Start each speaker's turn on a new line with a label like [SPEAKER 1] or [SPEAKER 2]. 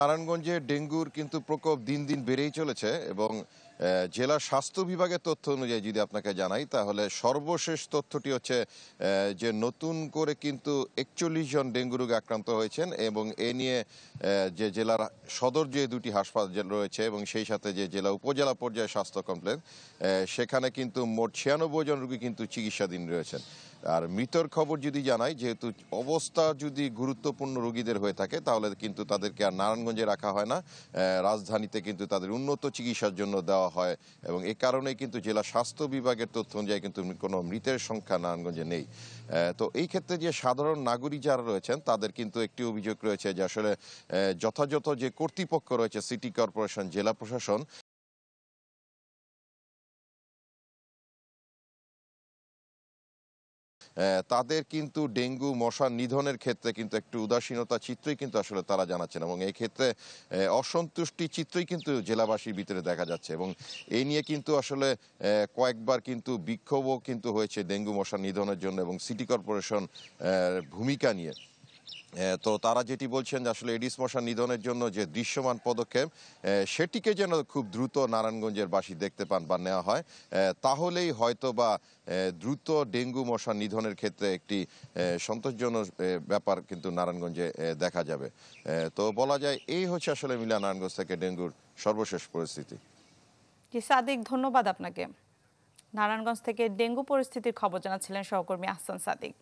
[SPEAKER 1] নারায়ণগঞ্জে ডেঙ্গুর কিন্তু প্রকোপ দিন দিন বেড়েই চলেছে এবং জেলা স্বাস্থ্য বিভাগের তথ্য অনুযায়ী যদি আপনাকে জানাই তাহলে সর্বশেষ তথ্যটি হচ্ছে যে নতুন করে কিন্তু ৪১ জন ডেঙ্গু রোগে আক্রান্ত হয়েছেন এবং এ নিয়ে যে জেলার সদর যে দুটি হাসপাতাল রয়েছে এবং সেই সাথে যে জেলা উপজেলা পর্যায়ে স্বাস্থ্য কমপ্লেক্স সেখানে কিন্তু মোট ৯৬ জন রোগী কিন্তু চিকিৎসাধীন রয়েছেন। আর মৃতর খবর যদি জানাই, যেহেতু অবস্থা যদি গুরুত্বপূর্ণ রোগীদের হয়ে থাকে তাহলে কিন্তু তাদেরকে আর নারায়ণগঞ্জে রাখা হয় না, রাজধানীতে কিন্তু তাদের উন্নত চিকিৎসার জন্য দেওয়া হয় এবং এ কারণেই কিন্তু জেলা স্বাস্থ্য বিভাগের তথ্য অনুযায়ী কিন্তু কোনো মৃতের সংখ্যা নারায়ণগঞ্জে নেই। তো এই ক্ষেত্রে যে সাধারণ নাগরিক যারা রয়েছেন তাদের কিন্তু একটি অভিযোগ রয়েছে যে আসলে যথাযথ যে কর্তৃপক্ষ রয়েছে, সিটি কর্পোরেশন, জেলা প্রশাসন, তাদের কিন্তু ডেঙ্গু মশা নিধনের ক্ষেত্রে কিন্তু একটু উদাসীনতা চিত্রই কিন্তু আসলে তারা জানাচ্ছেন এবং এই ক্ষেত্রে অসন্তুষ্টি চিত্রই কিন্তু জেলাবাসীর ভিতরে দেখা যাচ্ছে এবং এই নিয়ে কিন্তু আসলে কয়েকবার কিন্তু বিক্ষোভও কিন্তু হয়েছে ডেঙ্গু মশা নিধনের জন্য এবং সিটি কর্পোরেশন ভূমিকা নিয়ে। তো তারা যেটি বলছেন যে আসলে এডিস মশা নিধনের জন্য যে দৃশ্যমান পদক্ষেপ সেটিকে যেন খুব দ্রুত নারায়ণগঞ্জের বাসী দেখতে পান বা নেওয়া হয়, তাহলেই হয়তো বা দ্রুত ডেঙ্গু মশা নিধনের ক্ষেত্রে একটি সন্তোষজনক ব্যাপার কিন্তু নারায়ণগঞ্জে দেখা যাবে। তো বলা যায় এই হচ্ছে আসলে মিলা নারায়ণগঞ্জ থেকে ডেঙ্গুর সর্বশেষ পরিস্থিতি।
[SPEAKER 2] জি সাদিক, ধন্যবাদ আপনাকে। নারায়ণগঞ্জ থেকে ডেঙ্গু পরিস্থিতির খবর জানাচ্ছিলেন সহকর্মী আহসান সাদিক।